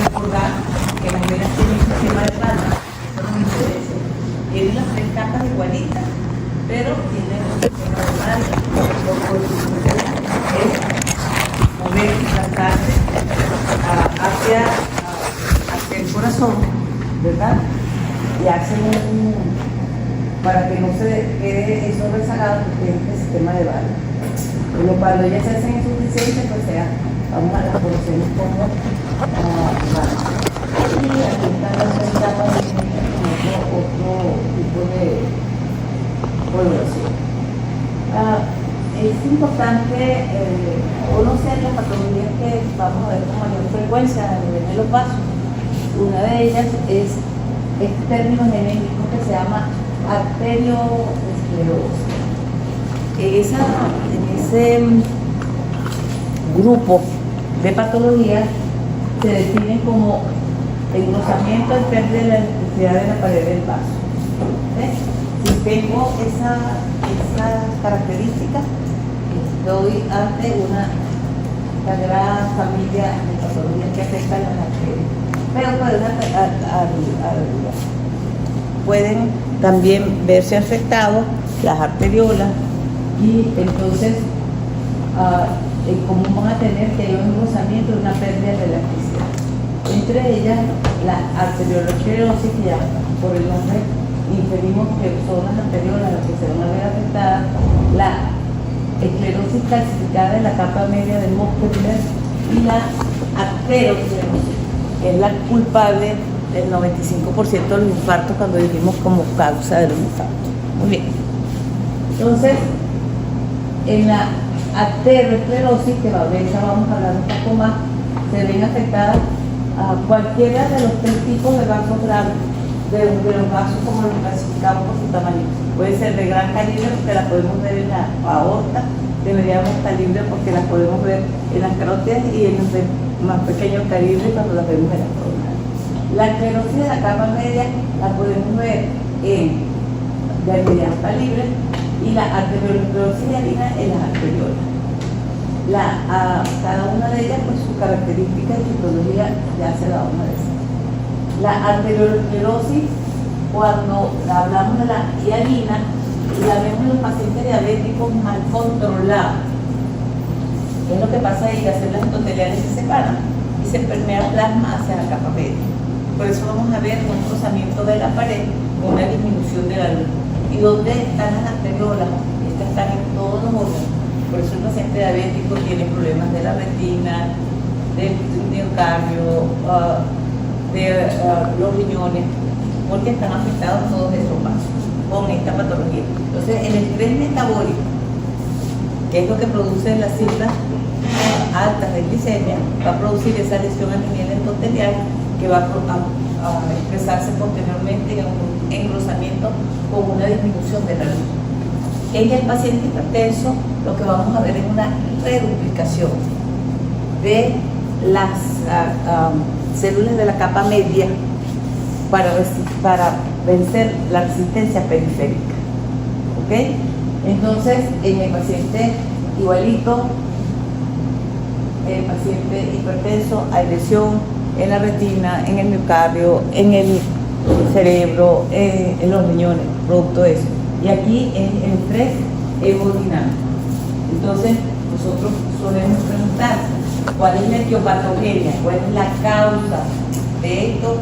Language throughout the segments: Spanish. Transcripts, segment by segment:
recordar que las venas tienen un sistema de palma, eso no me interesa. Tienen las tres capas igualitas, pero tienen un sistema de palma. Lo que es mover las artes hacia el corazón, ¿verdad? Y hacen para que no se quede eso rezagado, porque es el sistema de bala. Pero cuando ellas se hacen insuficiencia, pues vamos a las conocemos como bala. Y aquí están las etapas de otro tipo de coloración. Es importante conocer las patologías que vamos a ver con mayor frecuencia a nivel de los vasos. Una de ellas es este término genérico que se llama arteriosclerosis. En ese grupo de patologías se define como engrosamiento y pérdida de la elasticidad de la pared del vaso. Si tengo esa característica, estoy ante una gran familia de patologías que afectan las arterias. Pero pueden también verse afectados las arteriolas y entonces en común van a tener que hay un engrosamiento y una pérdida de elasticidad. Entre ellas la arteriolosclerosis, que ya por el nombre inferimos que son las arteriolas las que se van a ver afectadas, la esclerosis calcificada de la capa media del Mosquetler y la arteriosclerosis, que es la culpable del 95% de los infartos cuando dijimos como causa de los infartos. Muy bien. Entonces, en la arteriosclerosis, que de esa vamos a hablar un poco más, se ven afectadas a cualquiera de los tres tipos de vasos graves, de los vasos como los clasificamos por su tamaño. Puede ser de gran calibre porque la podemos ver en la aorta, de mediano calibre porque las podemos ver en las carótidas y en los de más pequeños calibres cuando las vemos en las coronas. La esclerosis de la capa media la podemos ver de mediano calibre y la arteriosclerosis en las arteriolas. Cada una de ellas, pues su característica y metodología ya se la vamos a decir. La arteriosclerosis, cuando hablamos de la hialina, la vemos en los pacientes diabéticos mal controlados. ¿Qué es lo que pasa ahí? Las células endoteliales se separan y se permea plasma hacia la capa media. Por eso vamos a ver un cruzamiento de la pared con una disminución de la luz. ¿Y dónde están las arteriolas? Estas están en todos los órganos. Por eso el paciente diabético tiene problemas de la retina, del miocardio, de los riñones, porque están afectados todos esos vasos con esta patología. Entonces, el estrés metabólico, que es lo que produce las cifras altas de glicemia, va a producir esa lesión a nivel endotelial que va a expresarse posteriormente en un engrosamiento con una disminución de la luz. En el paciente hipertenso, lo que vamos a ver es una reduplicación de las células de la capa media para vencer la resistencia periférica. ¿Ok? Entonces, en el paciente igualito, el paciente hipertenso, hay lesión en la retina, en el miocardio, en el cerebro, en los riñones, producto de eso. Y aquí es el estrés hemodinámico. Entonces, nosotros solemos preguntar cuál es la etiopatogenia, cuál es la causa de esto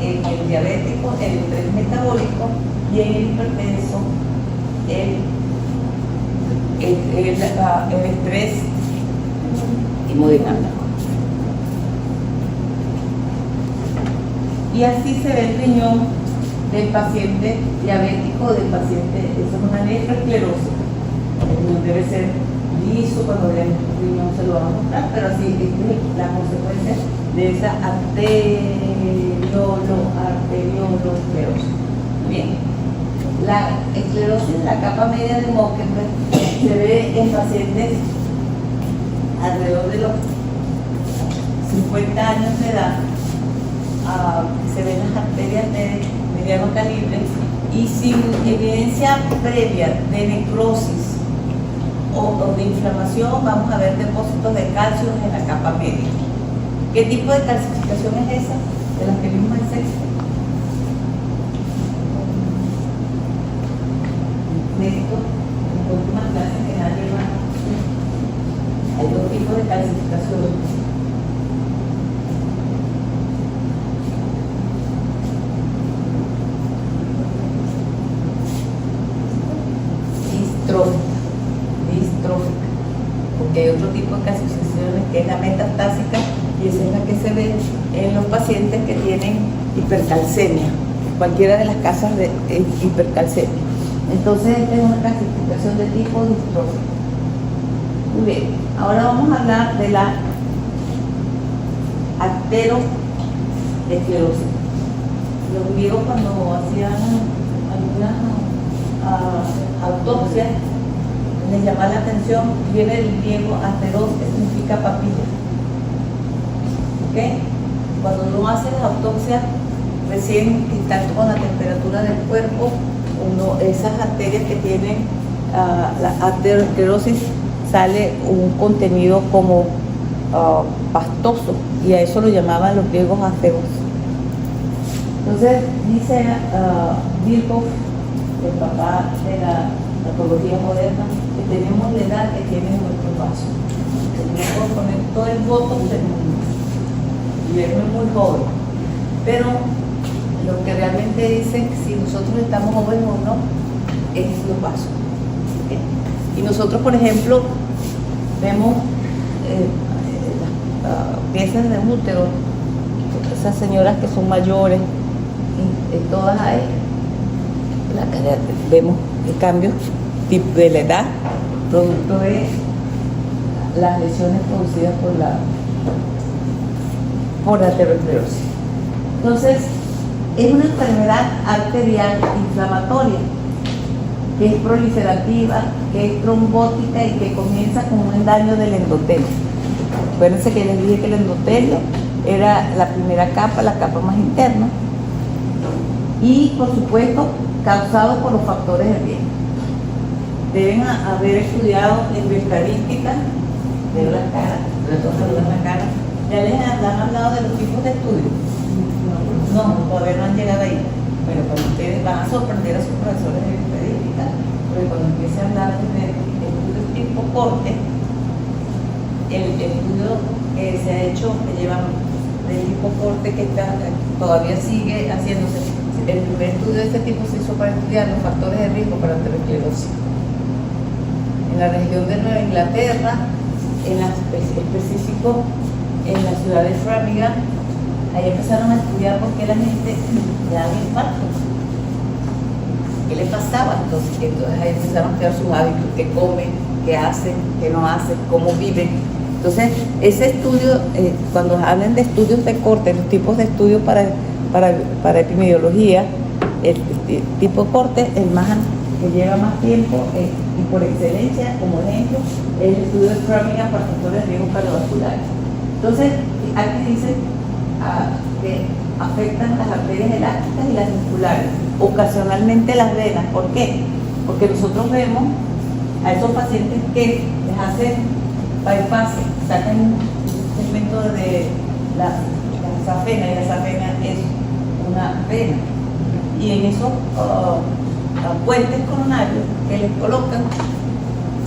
en el diabético, el estrés metabólico, y en el hipertenso, el estrés hemodinámico. Y así se ve el riñón del paciente diabético, del paciente, eso es una nefroesclerosis. El riñón debe ser liso, cuando vean el riñón se lo van a mostrar, pero así es la consecuencia de esa arteriolosclerosis. Bien, la esclerosis de la capa media de Mosquetler se ve en pacientes alrededor de los 50 años de edad. Se ven las arterias de mediano calibre y sin evidencia previa de necrosis o de inflamación, vamos a ver depósitos de calcio en la capa media. ¿Qué tipo de calcificación es esa? De las que vimos en sexto. Sexto, en la última clase que nadie va. Hay dos tipos de calcificación. Distrófica, porque hay otro tipo de calcificaciones que es la metastásica y esa es la que se ve en los pacientes que tienen hipercalcemia, cualquiera de las causas de hipercalcemia. Entonces esta es una calcificación de tipo distrófico. Muy bien, ahora vamos a hablar de la arteriosclerosis. Los griegos cuando hacían algunas autopsias les llama la atención, viene del griego ateros, que significa papilla. ¿Okay? Cuando uno hace las autopsias recién tanto con la temperatura del cuerpo, esas arterias que tienen la arteriosclerosis, sale un contenido como pastoso, y a eso lo llamaban los griegos ateros. Entonces dice Virchow, el papá de la patología moderna, que tenemos la edad que tiene nuestro vaso. Tenemos que poner todo el voto del mundo y verme muy joven. Pero lo que realmente dice si nosotros estamos jóvenes o no es los vasos. ¿Okay? Y nosotros, por ejemplo, vemos las piezas de útero, esas señoras que son mayores, y todas ahí, vemos el cambio de la edad, producto de las lesiones producidas por la arteriosclerosis. Entonces, es una enfermedad arterial inflamatoria, que es proliferativa, que es trombótica y que comienza con un daño del endotelio. Acuérdense que les dije que el endotelio era la primera capa, la capa más interna, y por supuesto causado por los factores de riesgo. Deben haber estudiado en bioestadística, de la cara, ya les han hablado de los tipos de estudios. No, todavía no han llegado ahí. Pero cuando ustedes van a sorprender a sus profesores de bioestadística, porque cuando empiecen a hablar de estudios tipo corte, el estudio que se ha hecho, que llevan de tipo corte, que todavía sigue haciéndose. El primer estudio de este tipo se hizo para estudiar los factores de riesgo para arteriosclerosis. En la región de Nueva Inglaterra, específico en la ciudad de Framingham, ahí empezaron a estudiar por qué la gente le daba infarto. ¿Qué le pasaba? Entonces ahí empezaron a estudiar sus hábitos, qué comen, qué hacen, qué no hacen, cómo viven. Entonces, ese estudio, cuando hablan de estudios de corte, los tipos de estudios para epidemiología, el tipo corte, el más que lleva más tiempo y por excelencia, como ejemplo, el estudio de Framingham para factores de riesgo cardiovasculares. Entonces, aquí dice que afectan las arterias elásticas y las musculares, ocasionalmente las venas. ¿Por qué? Porque nosotros vemos a esos pacientes que les hacen bypass, sacan un segmento de la safena, y la safena es una vena, y en esos puentes coronarios que les colocan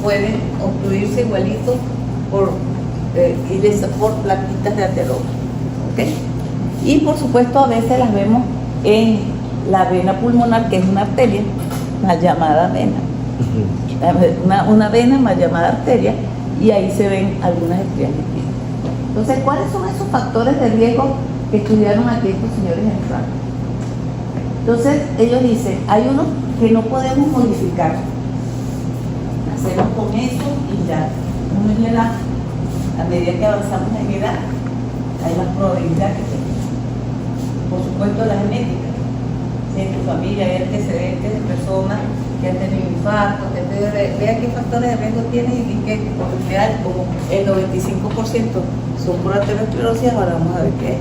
pueden obstruirse igualito por plaquitas de ateroma. ¿Okay? Y por supuesto a veces las vemos en la vena pulmonar, que es una arteria mal llamada vena, una vena mal llamada arteria, y ahí se ven algunas estrías líquidas. Entonces, ¿cuáles son esos factores de riesgo que estudiaron aquí estos señores en Francia? Entonces, ellos dicen, hay unos que no podemos modificar. Hacemos con eso y ya. Uno es la edad. A medida que avanzamos en edad, hay más probabilidad que tenga. Por supuesto, la genética. Si en tu familia hay antecedentes de personas que han tenido infartos, vea qué factores de riesgo tienen y que por lo general, como el 95% son por arteriosclerosis, ahora vamos a ver qué es,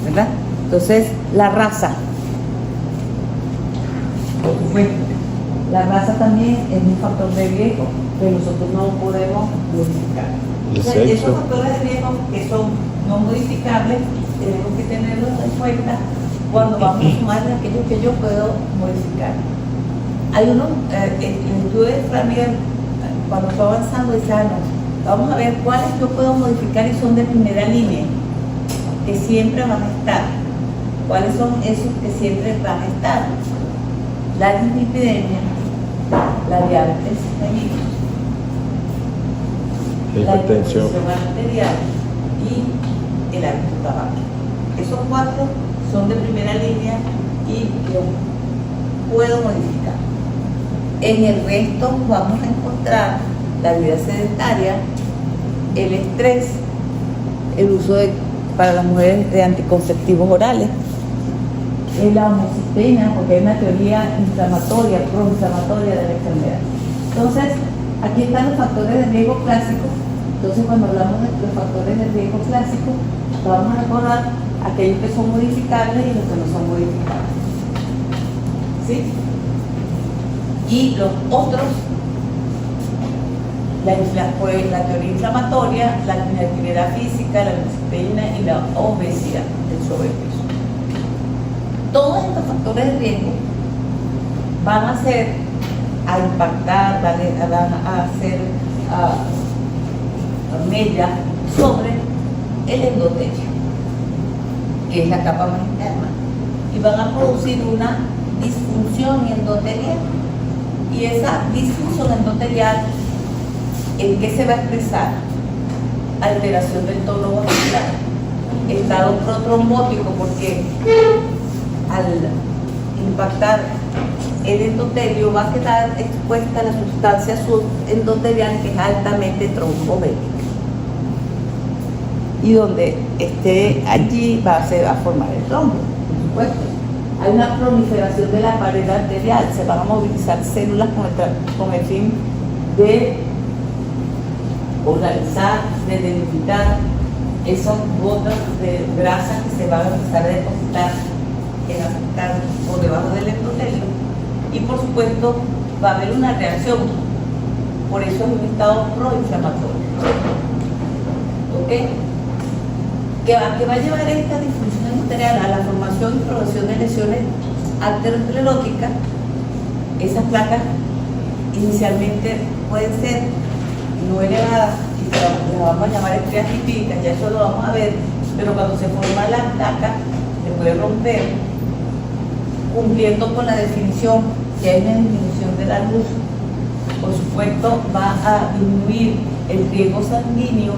¿verdad? Entonces, la raza. Por supuesto, la raza también es un factor de riesgo que nosotros no podemos modificar. O sea, esos factores de riesgo riesgos que son no modificables, tenemos que tenerlos en cuenta cuando vamos a sumar aquellos que yo puedo modificar. Hay uno, el estudio de Framier, cuando está avanzando, dice, no, vamos a ver cuáles yo puedo modificar y son de primera línea, que siempre van a estar. ¿Cuáles son esos que siempre van a estar? La dislipidemia, la diabetes mellitus, la hipertensión arterial y el hábito tabáquico. Esos 4 son de primera línea y yo puedo modificar. En el resto vamos a encontrar la vida sedentaria, el estrés, el uso para las mujeres de anticonceptivos orales, la homocisteína, porque hay una teoría inflamatoria, proinflamatoria de la enfermedad. Entonces, aquí están los factores de riesgo clásicos. Entonces, cuando hablamos de los factores de riesgo clásicos, vamos a recordar aquellos que son modificables y los que no son modificables. ¿Sí? Y los otros, la teoría inflamatoria, la inactividad física, la homocisteína y la obesidad, el sobrepeso. Todos estos factores de riesgo van a impactar, van a hacer mella sobre el endotelio, que es la capa más interna, y van a producir una disfunción endotelial. Y esa disfunción endotelial, ¿en qué se va a expresar? Alteración del tono vascular, estado protrombótico, porque al impactar el endotelio va a quedar expuesta la sustancia subendotelial, que es altamente trombobélica, y donde esté allí se va a formar el trombo, por supuesto. Hay una proliferación de la pared arterial, se van a movilizar células con el fin de organizar, de delimitar esas gotas de grasa que se van a empezar a depositar por debajo del endotelio, y por supuesto va a haber una reacción, por eso es un estado proinflamatorio. ¿Ok? Que va a llevar esta disfunción endotelial a la formación y progresión de lesiones arterioscleróticas. Esas placas inicialmente pueden ser no elevadas, y las vamos a llamar estrías lipídicas, ya eso lo vamos a ver, pero cuando se forma la placa se puede romper, cumpliendo con la definición, que hay una disminución de la luz. Por supuesto, va a disminuir el riesgo sanguíneo,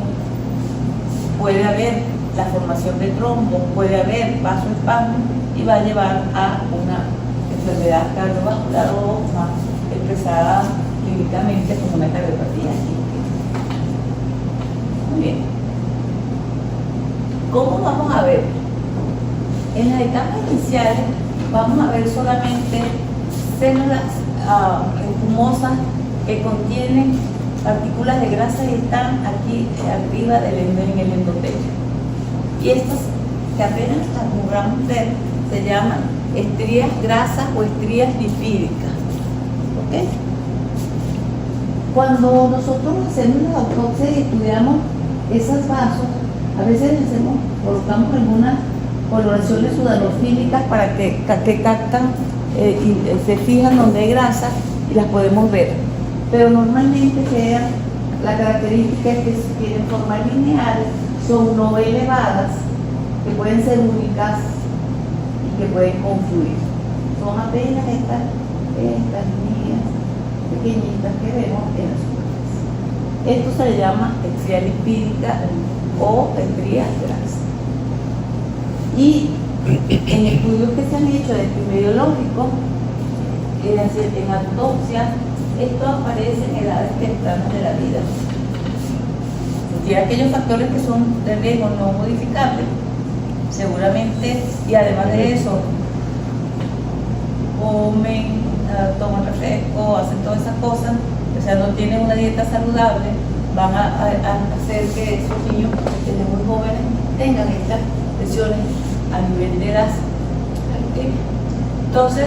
puede haber la formación de trombos, puede haber vasoespasmo, y va a llevar a una enfermedad cardiovascular o más expresada clínicamente como una cardiopatía. Muy bien. ¿Cómo vamos a ver? En las etapas iniciales vamos a ver solamente células espumosas que contienen partículas de grasa y están aquí arriba en el endotelio. Y estas que apenas las logramos ver se llaman estrías grasas o estrías lipídicas. ¿Ok? Cuando nosotros hacemos la autopsia y estudiamos esos vasos, a veces colocamos algunas coloraciones sudanofílicas para que captan y se fijan donde hay grasa y las podemos ver. Pero normalmente la característica es que tienen formas lineales, son no elevadas, que pueden ser únicas y que pueden confluir. Son apenas estas líneas pequeñitas que vemos en las superficie. Esto se le llama estría lipídica o estrías grasas. Y en estudios que se han hecho de epidemiológico, en autopsia, esto aparece en edades tempranas de la vida. Y aquellos factores que son de riesgo no modificables, seguramente, y además de eso, comen, toman refresco, hacen todas esas cosas, o sea, no tienen una dieta saludable, van a hacer que esos niños desde muy jóvenes tengan estas lesiones a nivel de grasa. Entonces,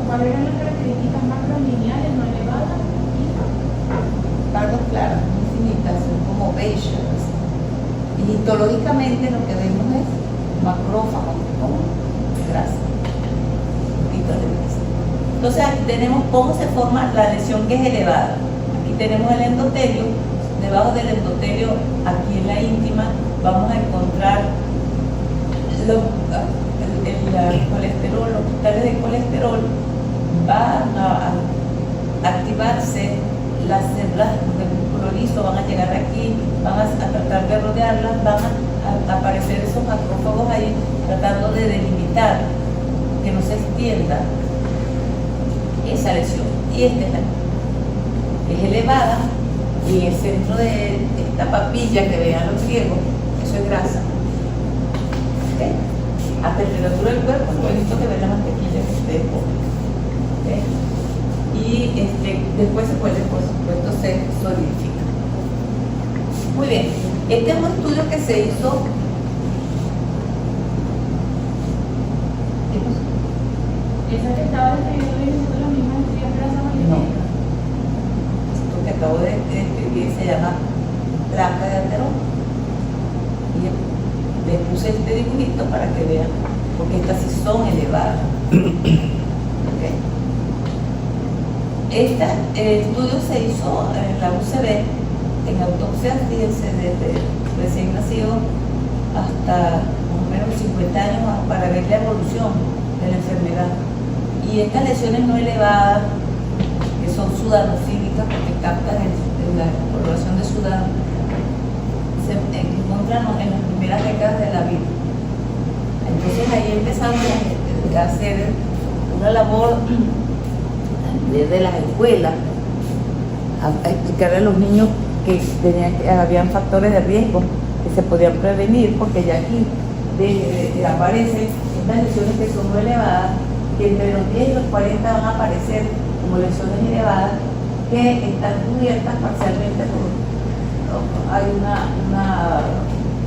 ¿cuáles eran las características macrolineales no elevadas? pardos claras, muy finitas, son como beige. Y histológicamente lo que vemos es macrófagos con grasa, poquito de grasa. Entonces aquí tenemos cómo se forma la lesión que es elevada. Aquí tenemos el endotelio, debajo del endotelio, aquí en la íntima, vamos a encontrar el colesterol, los cristales de colesterol. Van a activarse las células del músculo liso, van a llegar aquí, van a tratar de rodearlas, van a aparecer esos macrófagos ahí tratando de delimitar que no se extienda esa lesión. Y esta es elevada, y en el centro de esta papilla que vean los griegos, eso es grasa. ¿Okay? A temperatura del cuerpo, es bonito que ven la mantequilla que ustedes ponen. ¿Okay? Y después se puede, por supuesto, se solidifica. Muy bien, este es un estudio que se hizo. Esa que estaba describiendo viene siendo la misma estrella grasa No. magnética. Esto que acabo de escribir se llama placa de ateroma. Y les puse este dibujito para que vean, porque estas sí son elevadas. ¿Okay? Este estudio se hizo en la UCB, en autopsia, fíjense, desde recién nacido hasta más o menos 50 años, para ver la evolución de la enfermedad. Y estas lesiones no elevadas, que son sudanofílicas porque captan la coloración de sudano, se encuentran en las primeras décadas de la vida. Entonces ahí empezamos a hacer una labor desde las escuelas, a explicarle a los niños que habían factores de riesgo que se podían prevenir, porque ya aquí aparecen estas lesiones que son muy elevadas, que entre los 10 y los 40 van a aparecer como lesiones elevadas que están cubiertas parcialmente hay una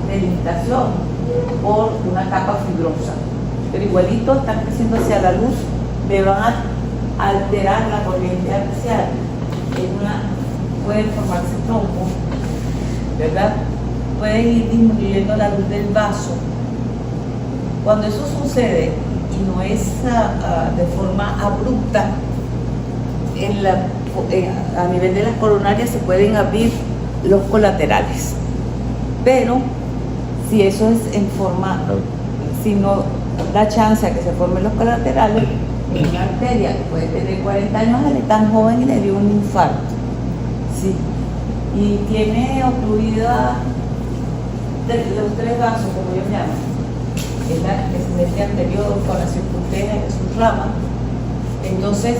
delimitación por una capa fibrosa, pero igualito están creciendo hacia la luz, me van a alterar la corriente axial, pueden formarse trombos, ¿verdad? Pueden ir disminuyendo la luz del vaso. Cuando eso sucede y no es de forma abrupta, a nivel de las coronarias se pueden abrir los colaterales, pero si eso es en forma, si no da chance a que se formen los colaterales, en una arteria que puede tener 40 años, él es tan joven y le dio un infarto, ¿sí? Y tiene obstruida los tres vasos, como ellos llaman, que es el descendencia anterior con la circunferencia de sus ramas. Entonces,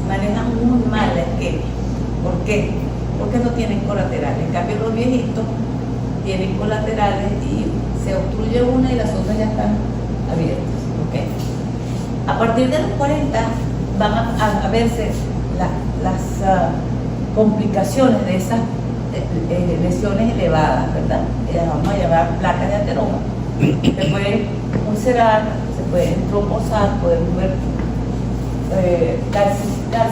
manejan muy mal la isquemia. ¿Por qué? Porque no tienen colaterales. En cambio, los viejitos tienen colaterales y se obstruye una y las otras ya están abiertas. ¿Okay? A partir de los 40 van a verse las complicaciones de esas lesiones elevadas, ¿verdad? Las vamos a llamar placas de ateroma. Se pueden ulcerar, se pueden trombosar, pueden calcificar,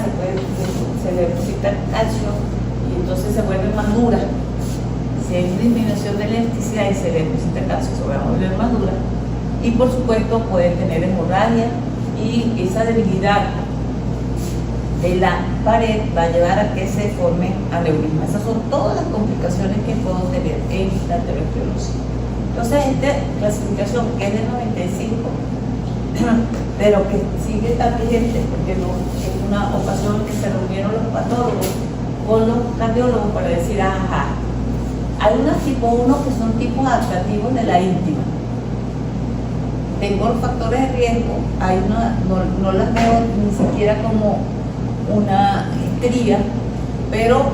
se le deposita calcio y entonces se vuelven más duras. Si hay disminución de elasticidad y se le deposita calcio, se van a volver más duras. Y por supuesto pueden tener hemorragia, y esa debilidad de la pared va a llevar a que se forme aneurisma. Esas son todas las complicaciones que puedo tener en la arteriosclerosis. Entonces, esta clasificación, que es de 95, pero que sigue tan vigente, porque en una ocasión que se reunieron los patólogos con los cardiólogos para decir, ajá, hay unos tipo 1 que son tipos adaptativos de la íntima. Tengo los factores de riesgo, hay no las veo ni siquiera como una histeria, pero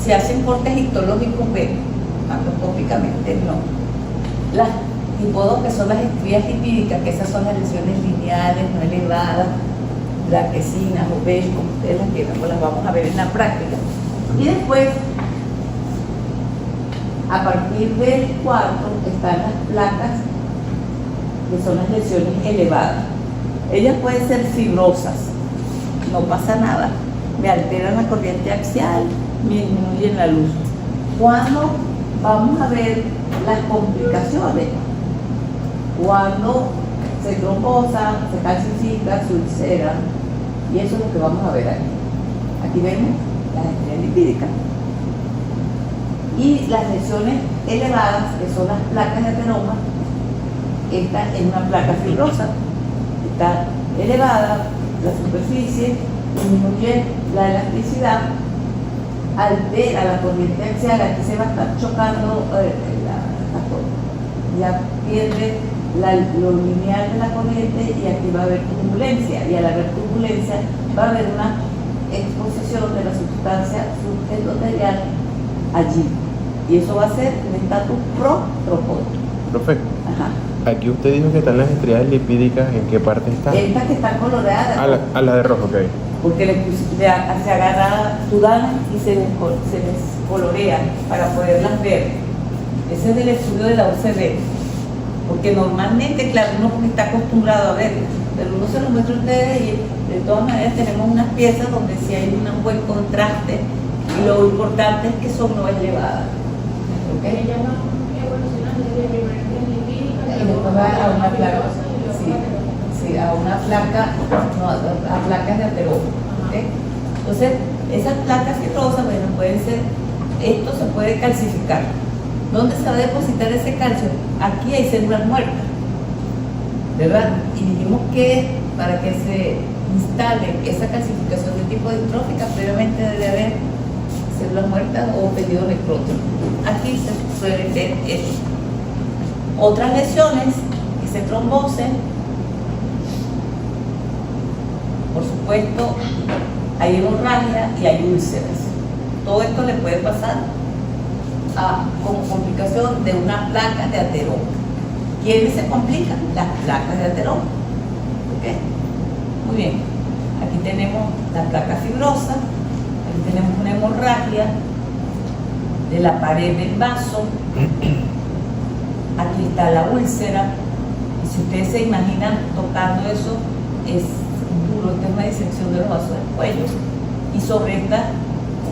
se hacen cortes histológicos, macroscópicamente no. Las tipo 2, que son las estrías lipídicas, que esas son las lesiones lineales, no elevadas, blanquecinas o beige, como ustedes las quieran, pues las vamos a ver en la práctica. Y después, a partir del 4 están las placas, que son las lesiones elevadas. Ellas pueden ser fibrosas, no pasa nada, me alteran la corriente axial, me disminuyen disminuyen la luz. ¿Cuándo vamos a ver las complicaciones? Cuando se trombosa, se calcifica, se ulcera, y eso es lo que vamos a ver aquí. Aquí vemos las estrellas lipídicas y las lesiones elevadas, que son las placas de ateroma. Esta es una placa fibrosa, está elevada, la superficie disminuye la elasticidad, altera la corriente axial. Aquí se va a estar chocando ya pierde lo lineal de la corriente, y aquí va a haber turbulencia, y al haber turbulencia va a haber una exposición de la sustancia subendoterial allí, y eso va a ser un estatus protropótico. Profe, Ajá. aquí usted dijo que están las estrellas lipídicas, ¿en qué parte están? Estas que están coloreadas, A la de rojo, ok. porque se agarra sudana y se descolorea para poderlas ver. Ese es del estudio de la UCB, porque normalmente, claro, uno porque está acostumbrado a verlas, pero uno se lo muestra a ustedes, y de todas maneras tenemos unas piezas donde sí hay un buen contraste, y lo importante es que son no elevadas. ¿Okay? Ellas van evolucionando desde primero en lipídica Y después va a una placa, sí, a una placa, no, a placas de ateroma. ¿Okay? Entonces, esas placas fibrosas, bueno, pueden ser, esto se puede calcificar. ¿Dónde se va a depositar ese calcio? Aquí hay células muertas, ¿verdad? Y dijimos que para que se instale esa calcificación de tipo distrófica, previamente debe haber células muertas o tejido necrótico. Aquí se suele ver esto. Otras lesiones que se trombosen, por supuesto, hay hemorragia y hay úlceras. Todo esto le puede pasar como complicación de una placa de ateroma. ¿Quiénes se complican? Las placas de ateroma. ¿Okay? Muy bien. Aquí tenemos la placa fibrosa, aquí tenemos una hemorragia de la pared del vaso, aquí está la úlcera, y si ustedes se imaginan tocando eso, es duro, esta es una disección de los vasos del cuello, y sobre esta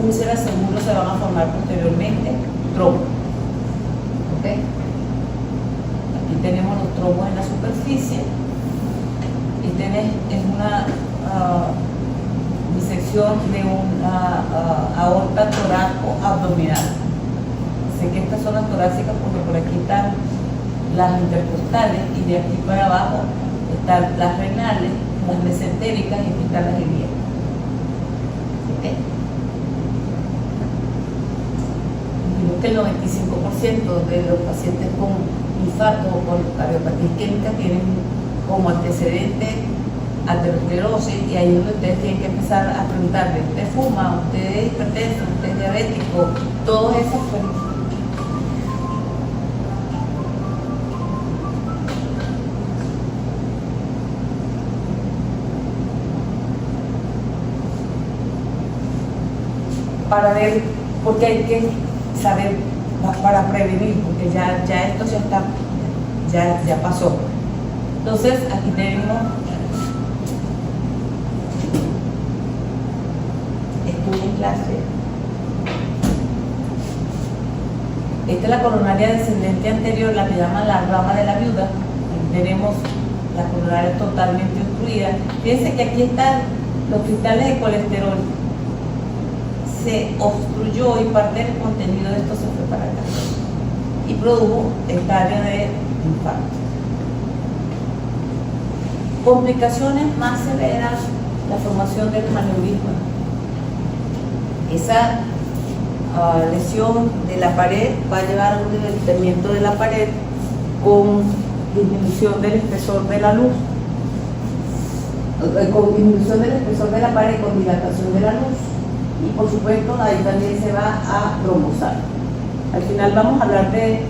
úlcera seguro se van a formar posteriormente trombos. ¿Okay? Aquí tenemos los trombos en la superficie. Es una disección de una aorta torácico-abdominal. Sé que estas son las torácicas porque por aquí están las intercostales, y de aquí para abajo están las renales, las mesentéricas, y aquí están las ilíacas. ¿Okay? Que el 95% de los pacientes con infarto o con cardiopatía isquémica tienen como antecedente aterosclerosis, y ahí es donde ustedes tienen que empezar a preguntarle: ¿usted fuma? ¿Usted es hipertenso? ¿Usted es diabético? Todo eso fue. Para ver, porque hay que saber para prevenir, porque ya esto ya está, ya pasó. Entonces aquí tenemos, estuve en clase, esta es la coronaria descendente anterior, la que llaman la rama de la viuda. Aquí tenemos la coronaria totalmente obstruida. Fíjense que aquí están los cristales de colesterol, se obstruyó y parte del contenido de esto se fue para acá y produjo esta área de infarto. Complicaciones más severas: la formación del aneurisma. Esa lesión de la pared va a llevar a un debilitamiento de la pared con disminución del espesor de la luz, con disminución del espesor de la pared, con dilatación de la luz, y por supuesto ahí también se va a trombosar. Al final vamos a hablar de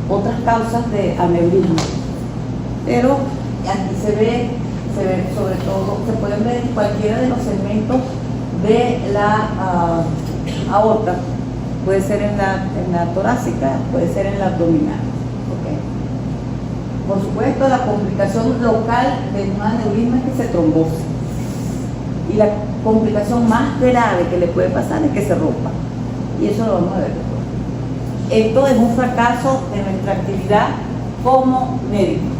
otras causas de aneurisma, pero aquí se ve sobre todo, se pueden ver en cualquiera de los segmentos de la aorta, puede ser en la torácica, puede ser en la abdominal. ¿Okay? Por supuesto, la complicación local de un aneurisma es que se trombose, y la complicación más grave que le puede pasar es que se rompa. Y eso lo vamos a ver después. Esto es un fracaso de nuestra actividad como médicos.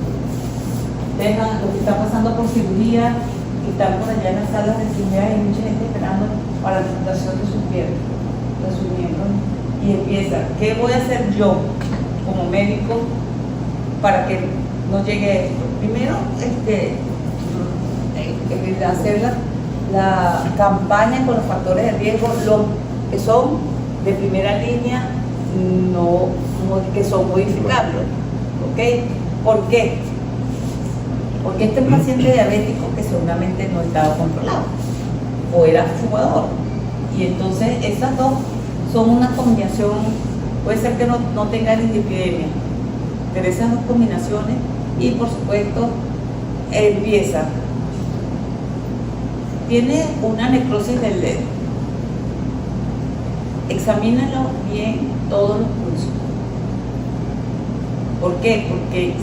Tengan los que están pasando por cirugía y están por allá en las salas de cirugía, hay mucha gente esperando para la amputación de sus piernas, de sus miembros, y empieza, ¿qué voy a hacer yo como médico para que no llegue esto? Primero, hacer la campaña con los factores de riesgo, los que son de primera línea, no que son modificables, ¿ok? ¿Por qué? Porque este es un paciente diabético que seguramente no estaba controlado o era fumador, y entonces esas dos son una combinación, puede ser que no tenga dislipidemia, pero esas dos combinaciones, y por supuesto empieza, tiene una necrosis del dedo, examínalo bien todos los pulsos. ¿Por qué? Porque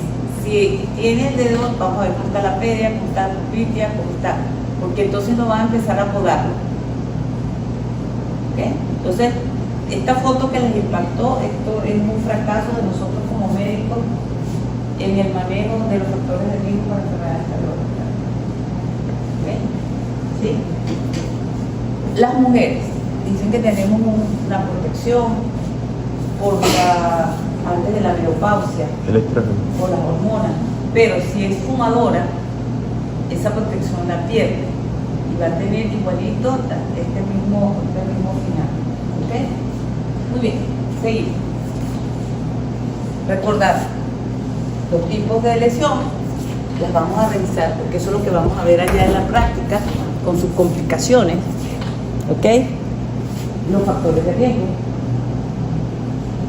si tiene el dedo, vamos a ver cómo está la pedia, cómo está la pitia, cómo está, porque entonces no va a empezar a podarlo. ¿Okay? Entonces, esta foto que les impactó, esto es un fracaso de nosotros como médicos en el manejo de los factores de riesgo para enfermedades cardiovasculares. ¿Okay? ¿Sí? Las mujeres dicen que tenemos una protección por antes de la menopausia, El estrógeno. por las hormonas, pero si es fumadora, esa protección la pierde y va a tener igualito este mismo final. ¿Ok? Muy bien, seguimos. Recordar los tipos de lesión, las vamos a revisar porque eso es lo que vamos a ver allá en la práctica con sus complicaciones. ¿Ok? Los factores de riesgo,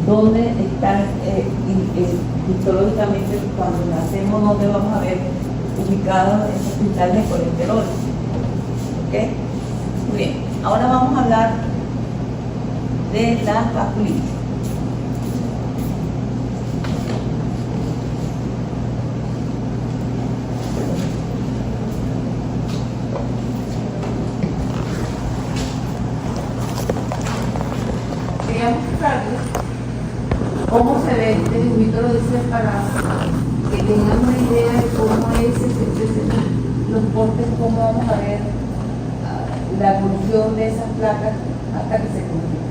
dónde están histológicamente cuando nacemos, dónde vamos a ver ubicados esos cristales de colesterol. ¿Ok? Muy bien, ahora vamos a hablar de la vasculitis. Queríamos mostrarles cómo se ve, este dibujito lo dice para que tengan una idea de cómo es los cortes, cómo vamos a ver la evolución de esas placas hasta que se complican.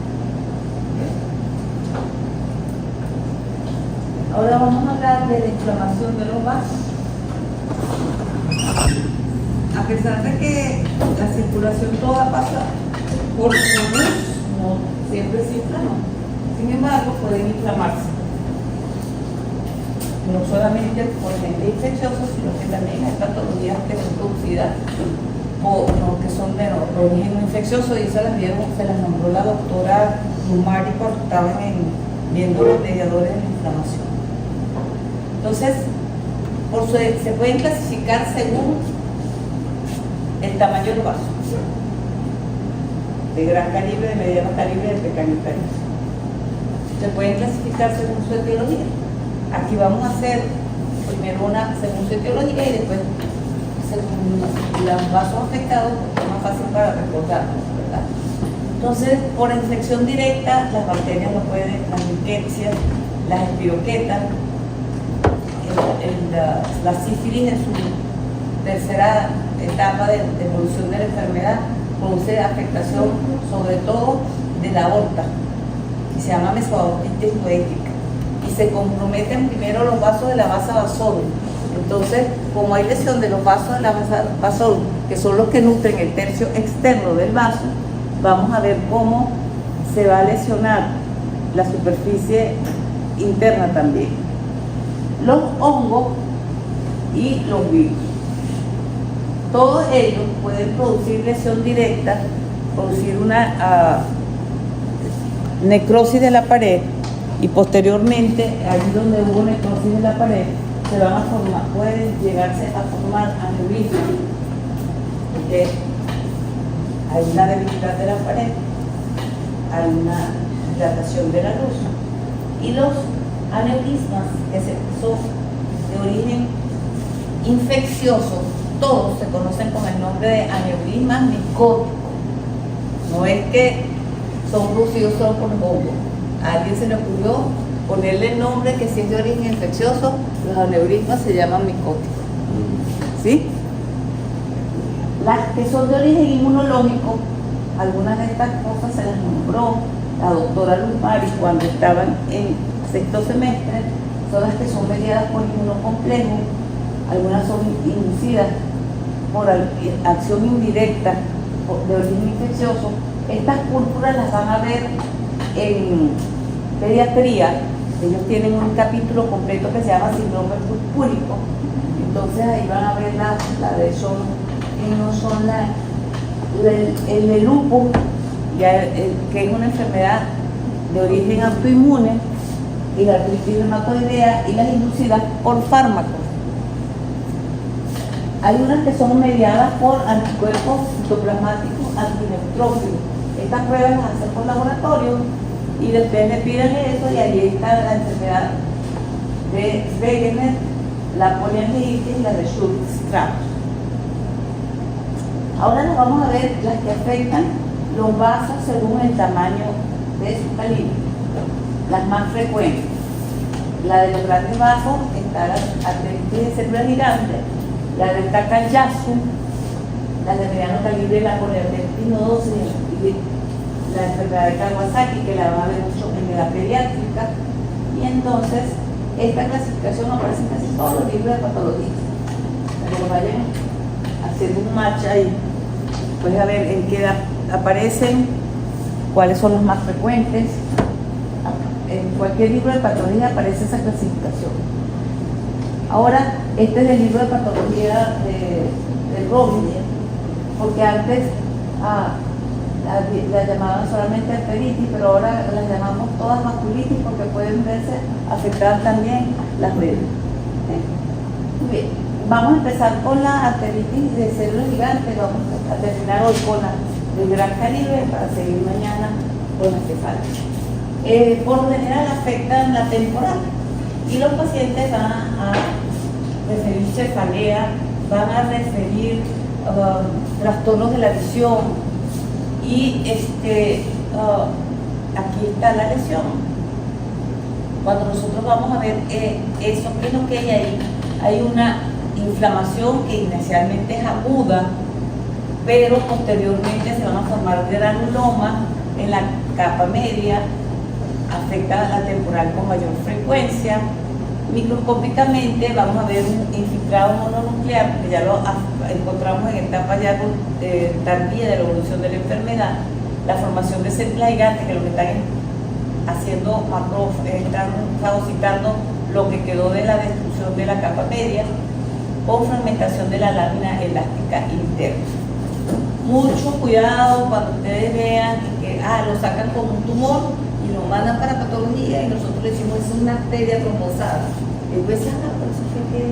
Ahora vamos a hablar de la inflamación de los vasos. A pesar de que la circulación toda pasa por su luz, no siempre se inflama. Sin embargo, pueden inflamarse. No solamente por agentes infecciosos, sino que también hay patologías que son producidas o que son de origen infeccioso, y esas se las nombró la doctora Lumari cuando estaban viendo los mediadores de la inflamación. Entonces, se pueden clasificar según el tamaño del vaso, de gran calibre, de mediano calibre, de pequeño calibre. Se pueden clasificar según su etiología. Aquí vamos a hacer primero una según su etiología y después según los vasos afectados, porque es más fácil para recordarnos, ¿verdad? Entonces, por infección directa, las bacterias lo pueden, las rickettsia, las espiroquetas, la sífilis en su tercera etapa de evolución de la enfermedad produce afectación sobre todo de la aorta, y se llama mesoaortitis poética, y se comprometen primero los vasos de la vasa vasorum. Entonces, como hay lesión de los vasos de la vasa vasorum, que son los que nutren el tercio externo del vaso, vamos a ver cómo se va a lesionar la superficie interna también, los hongos y los virus. Todos ellos pueden producir lesión directa, producir una necrosis de la pared, y posteriormente, ahí donde hubo necrosis de la pared, se van a formar, pueden llegarse a formar aneurismas, porque hay una debilidad de la pared, hay una dilatación de la luz, y los aneurismas que son de origen infeccioso, todos se conocen con el nombre de aneurismas micóticos. No es que son producidos solo por hongos. A alguien se le ocurrió ponerle el nombre que si es de origen infeccioso, los aneurismas se llaman micóticos. ¿Sí? Las que son de origen inmunológico, algunas de estas cosas se las nombró la doctora Luz Mari cuando estaban en sexto semestre, son las que son mediadas por inmunocomplejo, algunas son inducidas por acción indirecta de origen infeccioso. Estas púrpuras las van a ver en pediatría. Ellos tienen un capítulo completo que se llama síndrome purpúrico. Entonces ahí van a ver la de el de lupus, que es una enfermedad de origen autoinmune, y la artritis reumatoidea, y las inducidas por fármacos. Hay unas que son mediadas por anticuerpos citoplasmáticos antineutrófilos. Estas pruebas las hacen por laboratorio y después le piden eso, y ahí está la enfermedad de Wegener, la poliangiitis y la de Schultz-Strauss. Ahora nos vamos a ver las que afectan los vasos según el tamaño de su calibre. Las más frecuentes. La de los grandes vasos está la arteritis de célula gigante, la de Takayasu, la de mediano calibre, la poliarteritis nodosa y la enfermedad de Kawasaki, que la van a ver mucho en la edad pediátrica. Y entonces esta clasificación aparece en casi todos los libros de patología. Para que vayan haciendo un match ahí, puedes a ver en qué edad aparecen, cuáles son los más frecuentes. En cualquier libro de patología aparece esa clasificación. Ahora, este es el libro de patología de Robin, porque antes la llamaban solamente arteritis, pero ahora las llamamos todas vasculitis porque pueden verse afectadas también las redes. Muy bien, vamos a empezar con la arteritis de células gigantes. Vamos a terminar hoy con la de gran calibre para seguir mañana con las que faltan. Por lo general afectan la temporal y los pacientes van a referir cefalea, van a referir trastornos de la visión y aquí está la lesión. Cuando nosotros vamos a ver eso, ¿qué es lo que hay ahí? Hay una inflamación que inicialmente es aguda, pero posteriormente se van a formar granulomas en la capa media, afecta la temporal con mayor frecuencia. Microscópicamente vamos a ver un infiltrado mononuclear, que ya lo encontramos en etapa ya tardía de la evolución de la enfermedad, la formación de células gigantes que lo que están haciendo están fagocitando lo que quedó de la destrucción de la capa media, o fragmentación de la lámina elástica interna. Mucho cuidado cuando ustedes vean que lo sacan como un tumor y lo mandan para patología y nosotros le decimos es una arteria trombosada. Y pues por eso fue que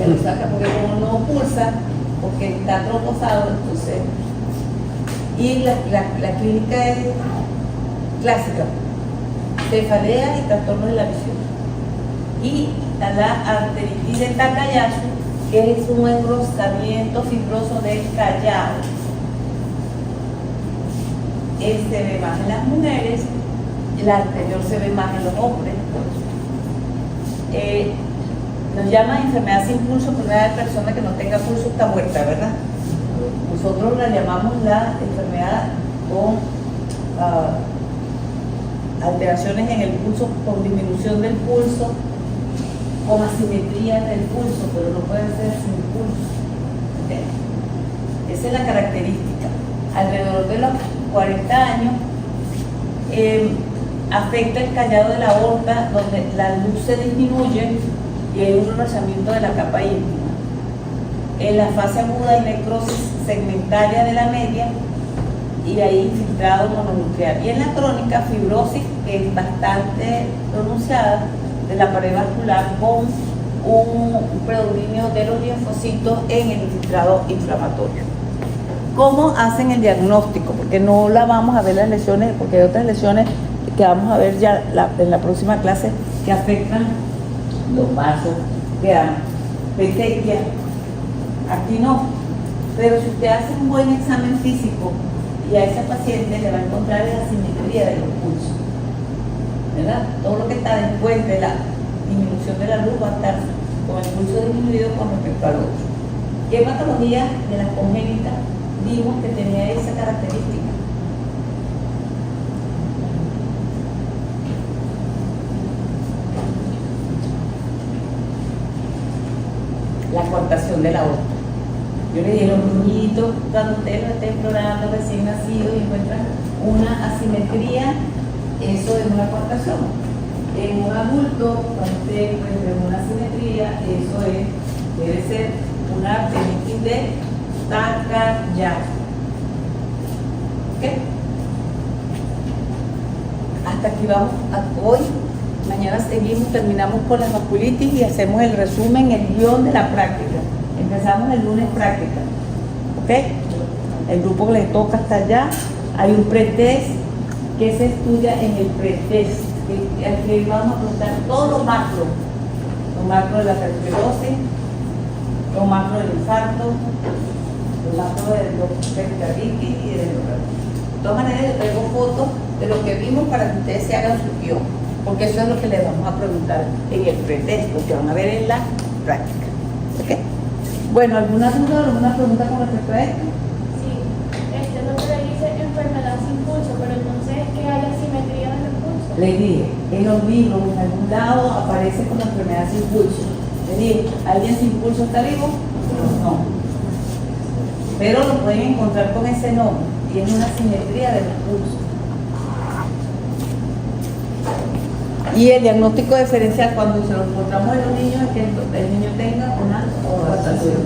lo saca porque como no pulsa, porque está trombosado, entonces. Y la clínica es clásica, cefalea y trastorno de la visión. Y la arteritis de Takayasu, que es un enroscamiento fibroso del callado. Se ve más en las mujeres, la anterior se ve más en los hombres. Nos llaman enfermedad sin pulso porque una persona que no tenga pulso está muerta, ¿verdad? Nosotros la llamamos la enfermedad con alteraciones en el pulso, con disminución del pulso, con asimetría del pulso, pero no puede ser sin pulso. ¿Okay? Esa es la característica. Alrededor de los 40 años afecta el callado de la aorta, donde la luz se disminuye y hay un enrosamiento de la capa íntima. En la fase aguda hay necrosis segmentaria de la media y hay infiltrado mononuclear. Y en la crónica, fibrosis, que es bastante pronunciada, de la pared vascular con un predominio de los linfocitos en el infiltrado inflamatorio. ¿Cómo hacen el diagnóstico? Porque no la vamos a ver las lesiones, porque hay otras lesiones que vamos a ver ya en la próxima clase que afectan los vasos, vean, petequia, aquí no. Pero si usted hace un buen examen físico y a ese paciente le va a encontrar la asimetría de los pulsos, ¿verdad? Todo lo que está después de la disminución de la luz va a estar con el pulso disminuido con respecto al otro. ¿Qué patología de las congénitas vimos que tenía esa característica? La coartación de la aorta. Yo le dije, los niñitos, cuando ustedes lo estén explorando recién nacidos y encuentran una asimetría, eso es una coartación. En un adulto, cuando usted encuentra una asimetría, eso debe ser una arteritis de Takayama. ¿Ok? Hasta aquí vamos hoy. Mañana seguimos, terminamos con las vasculitis y hacemos el resumen, el guión de la práctica. Empezamos el lunes práctica. ¿Ok? El grupo que les toca hasta allá. Hay un pretest que se estudia en el pretest. Que vamos a preguntar todo lo macro de la arteriosclerosis, lo macro del infarto, lo macro de los pericarditis y de los... De todas maneras, yo traigo fotos de lo que vimos para que ustedes se hagan su guión, porque eso es lo que les vamos a preguntar en el pretest, lo que van a ver en la práctica. ¿Ok? Bueno, ¿alguna duda, alguna pregunta con respecto a esto? Sí, no se le dice enfermedad sin pulso, pero entonces que hay asimetría de los pulsos. Les dije, en los libros, en algún lado aparece como enfermedad sin pulso. Les dije, ¿alguien sin pulso está vivo? No. Pero lo pueden encontrar con ese nombre, y es una asimetría de los pulsos. Y el diagnóstico diferencial cuando se lo encontramos en los niños es que el niño tenga una coartación.